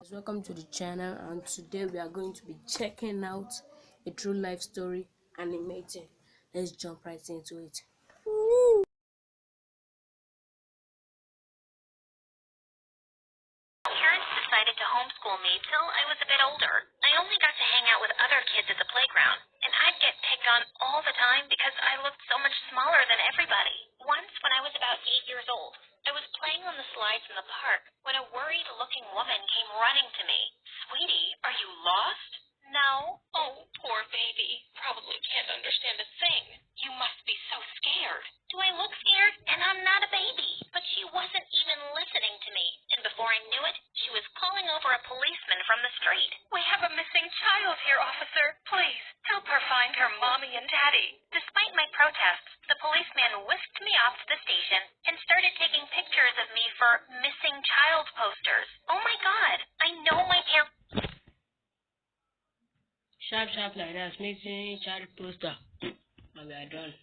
Welcome to the channel, and today we are going to be checking out a true life story animated. Let's jump right into it. Parents decided to homeschool me till I was a bit older. I only got to hang out with other kids at the playground, and I'd get picked on all the time because I looked so much smaller than everybody. Once, when I was about 8 years old, I was playing on the slides in the park when a worried-looking woman came running to me. "Sweetie, are you lost?" "No." "Oh, poor baby. Probably can't understand a thing. You must be so scared." "Do I look scared? And I'm not a baby." But she wasn't even listening to me, and before I knew it, she was calling over a policeman from the street. "We have a missing child here, officer. Please, help her find her mommy and daddy." Despite my protests, the policeman whisked me off to the station and started taking pictures of me for missing child posters. Oh my God, I know my parents. Sharp like that, missing child poster. And we are done.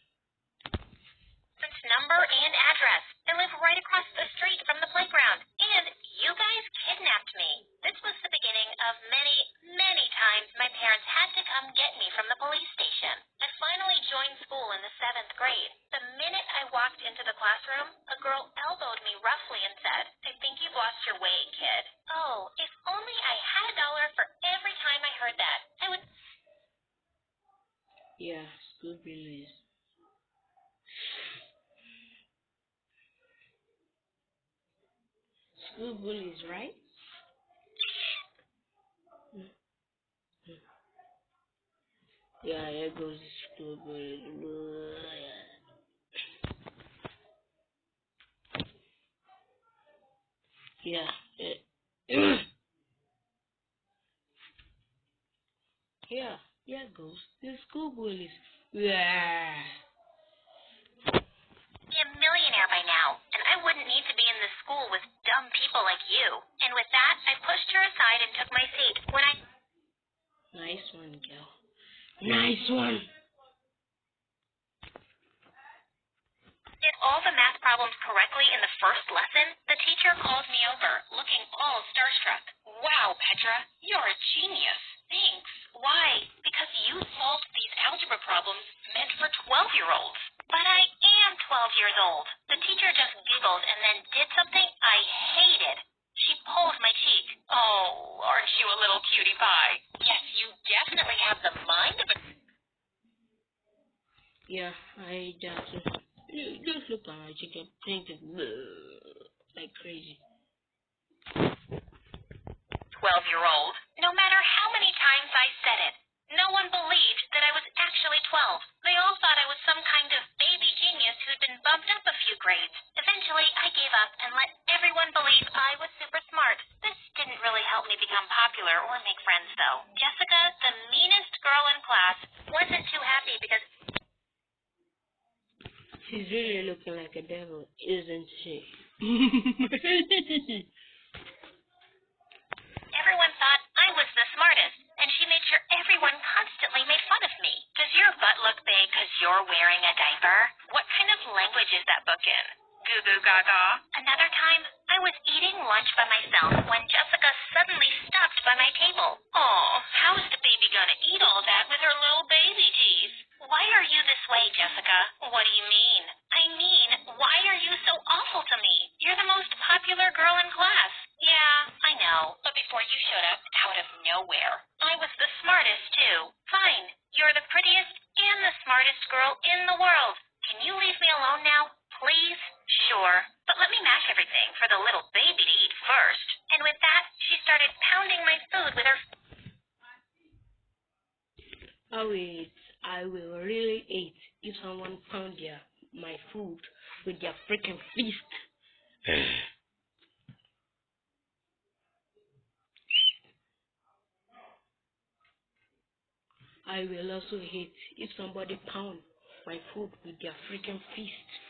Number and address. I live right across the street from the playground, and you guys kidnapped me. This was the beginning of many, many times my parents had to come get me from the police station. I finally joined school in the 7th grade. The minute I walked into the classroom, a girl elbowed me roughly and said, "I think you've lost your way, kid." Oh, if only I had $1 for every time I heard that. I would. Yeah, school bullies. School bullies, right? Yeah, here goes the school bullies. Yeah. Yeah, here goes the school bullies. Yeah. Be a millionaire by now, and I wouldn't need to be in this school with dumb people like you. And with that, I pushed her aside and took my seat. When I Nice one, girl. Nice one. did all the math problems correctly in the first lesson, the teacher called me over, looking all starstruck. "Wow, Petra, you're a genius." "Thanks. Why?" "Because you solved these algebra problems meant for 12-year-olds. But I am 12 years old. The teacher just giggled and then did something I hated. She pulled my cheek. "Oh, aren't you a little cutie pie? Yes, you definitely have the mind of a..." Yeah, I just look at my chicken thinking like crazy. 12-year-old. No matter how many times I said it, no one believed that I was actually 12. They all thought I was some kind of baby genius who'd been bumped up a few grades. Eventually, I gave up and let everyone believe I was super smart. This didn't really help me become popular or make friends, though. Jessica, the meanest girl in class, wasn't too happy because She's really looking like a devil, isn't she? everyone thought I was the smartest, and she made sure everyone constantly made fun of me. Does your butt look big because you're wearing a diaper? What kind of language is that book in? Goo goo gaga. Another time, I was eating lunch by myself when Jessica suddenly stopped by my table. "Aw, how is the baby gonna eat all that with her little baby teeth?" "Why are you this way, Jessica?" "What do you mean?" "I mean, why are you so awful to me? You're the most popular girl in class." "Yeah, I know, but before you showed up out of nowhere, I was the smartest, too." "Fine, you're the prettiest and the smartest girl in the world. Can you leave me alone now, please?" "Sure, but let me mash everything for the little baby to eat first." And with that, she started pounding my food with her... Oh wait, I will really eat if someone found my food with their freaking fist. I will also hate if somebody pound my food with their freaking fist.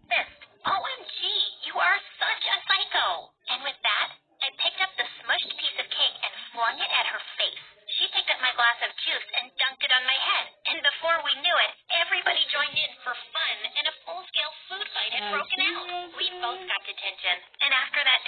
fist. OMG, you are such a psycho. And with that, I picked up the smushed piece of cake and flung it at her face. She picked up my glass of juice and dunked it on my head. And before we knew it, everybody joined in for fun, and a full-scale food fight had broken out. We both got detention. And after that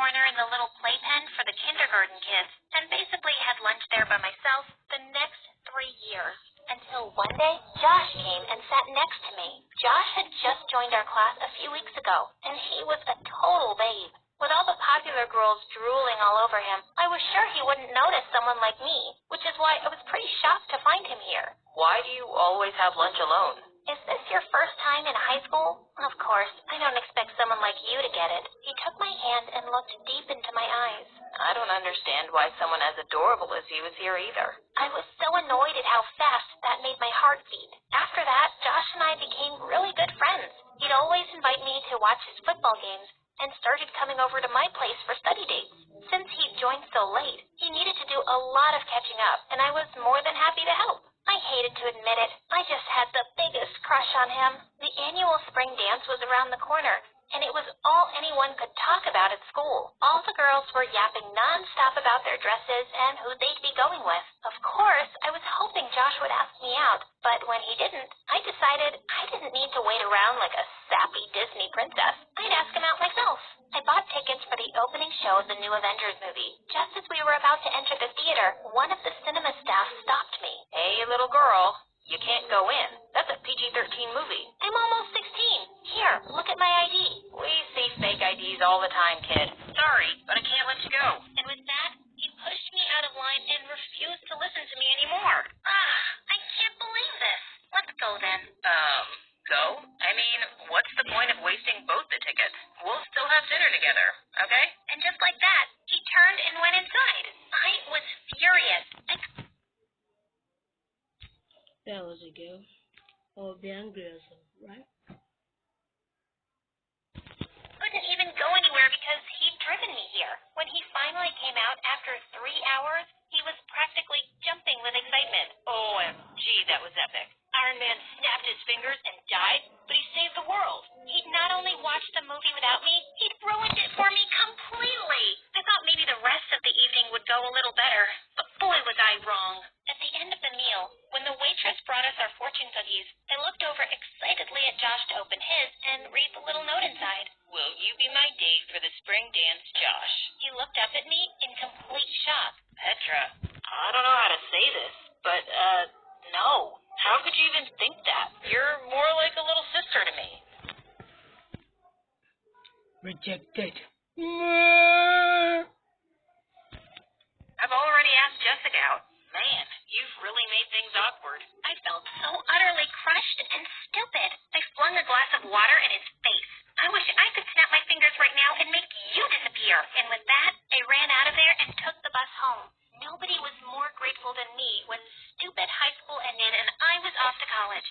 corner in the little playpen for the kindergarten kids and basically had lunch there by myself the next 3 years. Until one day, Josh came and sat next to me. Josh had just joined our class a few weeks ago, and he was a total babe. With all the popular girls drooling all over him, I was sure he wouldn't notice someone like me, which is why I was pretty shocked to find him here. Why do you always have lunch alone? Is this your first time in high school? Of course, I don't expect someone like you to get it. He took my hand and looked deep into my eyes. I don't understand why someone as adorable as you is here either. I was so annoyed at how fast that made my heart beat. After that, Josh and I became really good friends. He'd always invite me to watch his football games and started coming over to my place for study dates. Since he'd joined so late, he needed to do a lot of catching up, and I was more than happy to help. I hated to admit it. I just had the biggest crush on him. The annual spring dance was around the corner, and it was all anyone could talk about at school. All the girls were yapping nonstop about their dresses and who they'd be going with. Of course, I was hoping Josh would ask me out, but when he didn't, I decided I didn't need to wait around like a sappy Disney princess. I'd ask him out myself. I bought tickets for the opening show of the new Avengers movie. Just as we were about to enter the theater, one of the cinema staff stopped me. Hey, little girl, you can't go in. That's a PG-13 movie. I'm almost 16. Here, look at my ID. We see fake IDs all the time, kid. Sorry, but I can't let you go. And with that, he pushed me out of line and refused to listen to me anymore. I can't believe this. Let's go then. Go? I mean, what's the point of wasting both the tickets? We'll still have dinner together, okay? And just like that, he turned and went inside. I was furious. That was a girl. I would be angry also, right? Couldn't even go anywhere because he'd driven me here. When he finally came out after 3 hours, he was practically jumping with excitement. OMG, that was epic. Iron Man snapped his fingers and died, but he saved the world. He'd not only watched the movie without me, he'd ruined it for me completely. I thought maybe the rest of the evening would go a little better, but boy was I wrong. At the end of the meal, when the waitress brought us our fortune cookies, I looked over excitedly at Josh to open his and read the little note inside. Will you be my date for the spring dance, Josh? He looked up at me in complete shock. Petra, I don't know how to say this, but, no. How could you even think that? You're more like a little sister to me. Rejected. I've already asked Jessica out. Man, you've really made things awkward. I felt so utterly crushed and stupid. I flung a glass of water in his face. I wish I could snap my fingers right now and make you disappear. And with that, I ran out of there and took the bus home. Nobody was more grateful than me when stupid high school ended and I was off to college.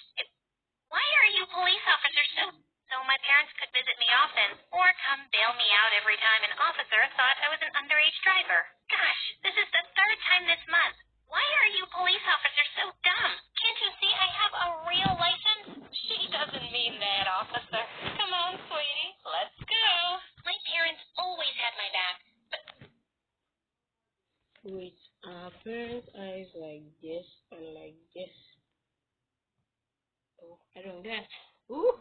Why are you police officers so my parents could visit me often or come bail me out every time an officer thought I was an underage driver? Gosh, this is the 3rd time this month. Why are you police officers so dumb? Can't you see I have a real license? She doesn't mean that, officer. Come on, sweetie. Let's go. My parents always had my back. With our parents' eyes like this and like this. Oh, I don't get. Ooh.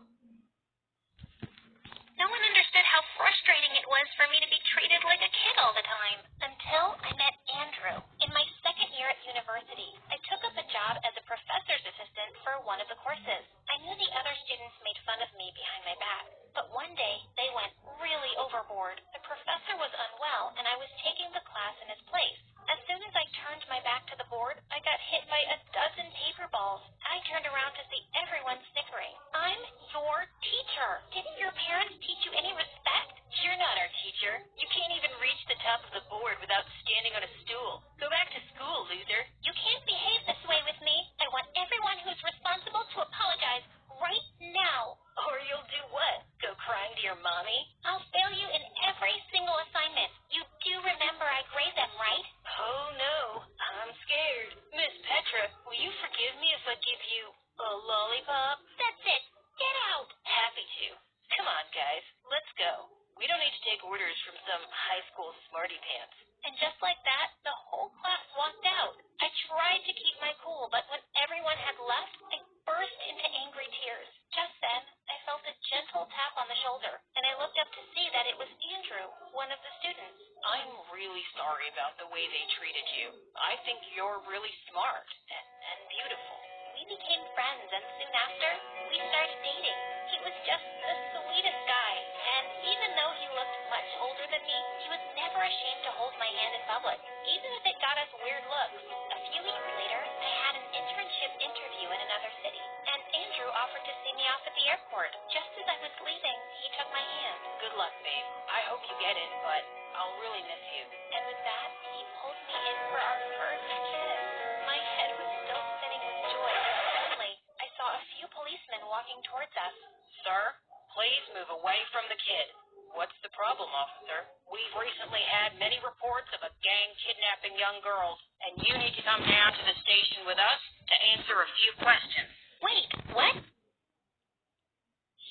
No one understood how frustrating it was for me to be treated like a kid all the time. Until I met Andrew. In my 2nd year at university, I took up a job as a professor's assistant for one of the courses. I knew the other students made fun of me behind my back, but one day they went really overboard. The professor was unwell, and I was taking the class in his place. As soon as I turned my back to the board, I got hit by a dozen paper balls. I turned around to see everyone snickering. I'm your teacher. Didn't your parents teach you any respect? You're not our teacher. You can't even reach the top of the board without standing on a stool. Go back to school, loser. You can't behave this way with me. I want everyone who's responsible to apologize right now. Or you'll do what? Go crying to your mommy? I'll fail you in every single assignment. You do remember I grade them, right? Oh, no. I'm scared. Miss Petra, will you forgive me if I give you a lollipop? That's it. Get out. Happy to. Come on, guys. Let's go. We don't need to take orders from some high school smarty pants. And just like that, the whole class walked out. I tried to keep my cool, but when everyone had left, I burst into angry tears. Just then, I felt a a gentle tap on the shoulder, and I looked up to see that it was Andrew, one of the students. I'm really sorry about the way they treated you. I think you're really smart and beautiful. We became friends, and soon after, we started dating. He was just the sweetest guy, and even though he looked much older than me, he was never ashamed to hold my hand in public, even if it got us weird looks. A few weeks later, I had an internship interview in another city, and Andrew offered to see me off at the airport. Just as I was leaving, he took my hand. Good luck, babe. I hope you get it, but I'll really miss you. And with that, he pulled me in for our first kiss. My head was still spinning with joy when suddenly I saw a few policemen walking towards us. Sir, please move away from the kid. What's the problem, officer? We've recently had many reports of a gang kidnapping young girls, and you need to come down to the station with us to answer a few questions. Wait, what?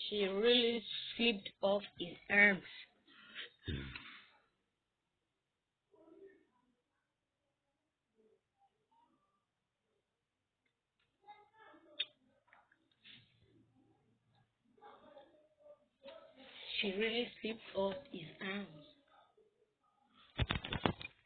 She really slipped off his arms. She really slipped off his arms.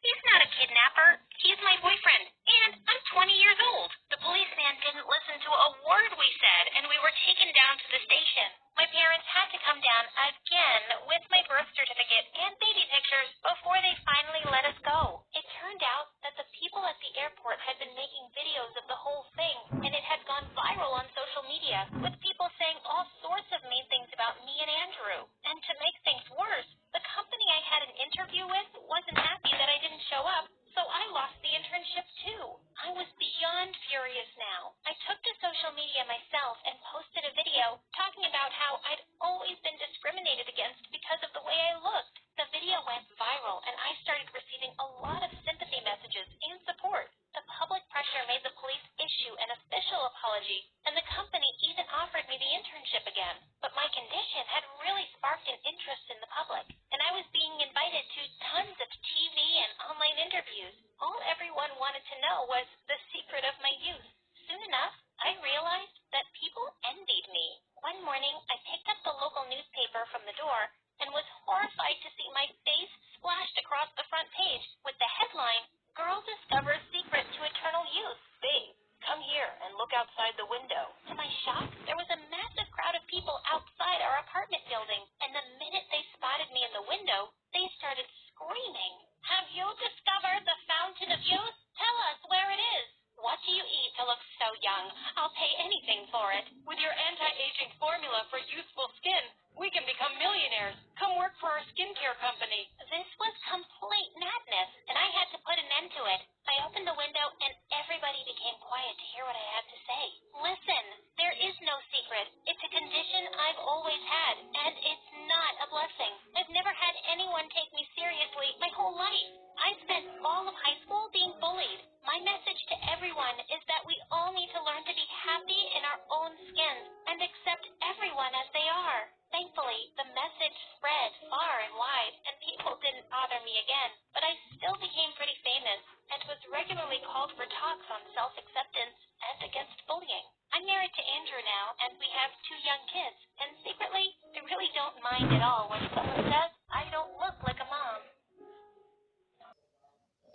He's not a kidnapper. He's my boyfriend, and I'm 20 years old. The policeman didn't listen to a word we said, and we were taken down to the station. My parents had to come down again with my birth certificate and baby pictures before they finally let us go. It turned out that the people at the airport had been making videos of the whole thing, and it had gone viral on social media, with people saying all sorts of mean things about me and Andrew. And to make things worse, the company I had an interview with wasn't happy that I didn't show up, so I lost the internship too. I was beyond furious now. I took to social media myself and posted a video talking about how I'd always been discriminated against because of the way I looked. The video went viral, and I started receiving a lot of sympathy messages and support. The public pressure made the police issue an official apology, and the company even offered me the internship again. But my condition had really sparked an interest in the public, and I was being invited to tons of TV and online interviews. All everyone wanted to know was the secret of my youth. Soon enough, I realized that people envied me. One morning, I picked up the local newspaper from the door and was horrified to see my face splashed across the front page with the headline, "Girl Discovers Secret to Eternal Youth." Babe, come here and look outside the window. To my shock, there was a massive crowd of people outside our apartment building, and the minute they spotted me in the window, they started screaming, "Have you discovered the fountain of youth? Tell us where it is. What do you eat to look so young? I'll pay anything for it." With your anti-aging formula for youthful skin, we can become millionaires. Come work for our skincare company. This was complete madness, and I had to put an end to it. I opened the window, and everybody became quiet to hear what I had to say. Listen, there is no secret. It's a condition I've always had, and it's not a blessing. I've never had anyone take me seriously my whole life. I spent all of high school being bullied. My message to everyone is that we all need to learn to be happy in our own skins and accept everyone as they are. Thankfully, the message spread far and wide, and people didn't bother me again. But I still became pretty famous and was regularly called for talks on self-acceptance and against bullying. I'm married to Andrew now, and we have 2 young kids. And secretly, I really don't mind at all when someone says I don't look like a mom.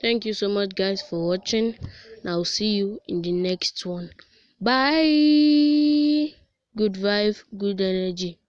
Thank you so much, guys, for watching. And I'll see you in the next one. Bye. Good vibe, good energy.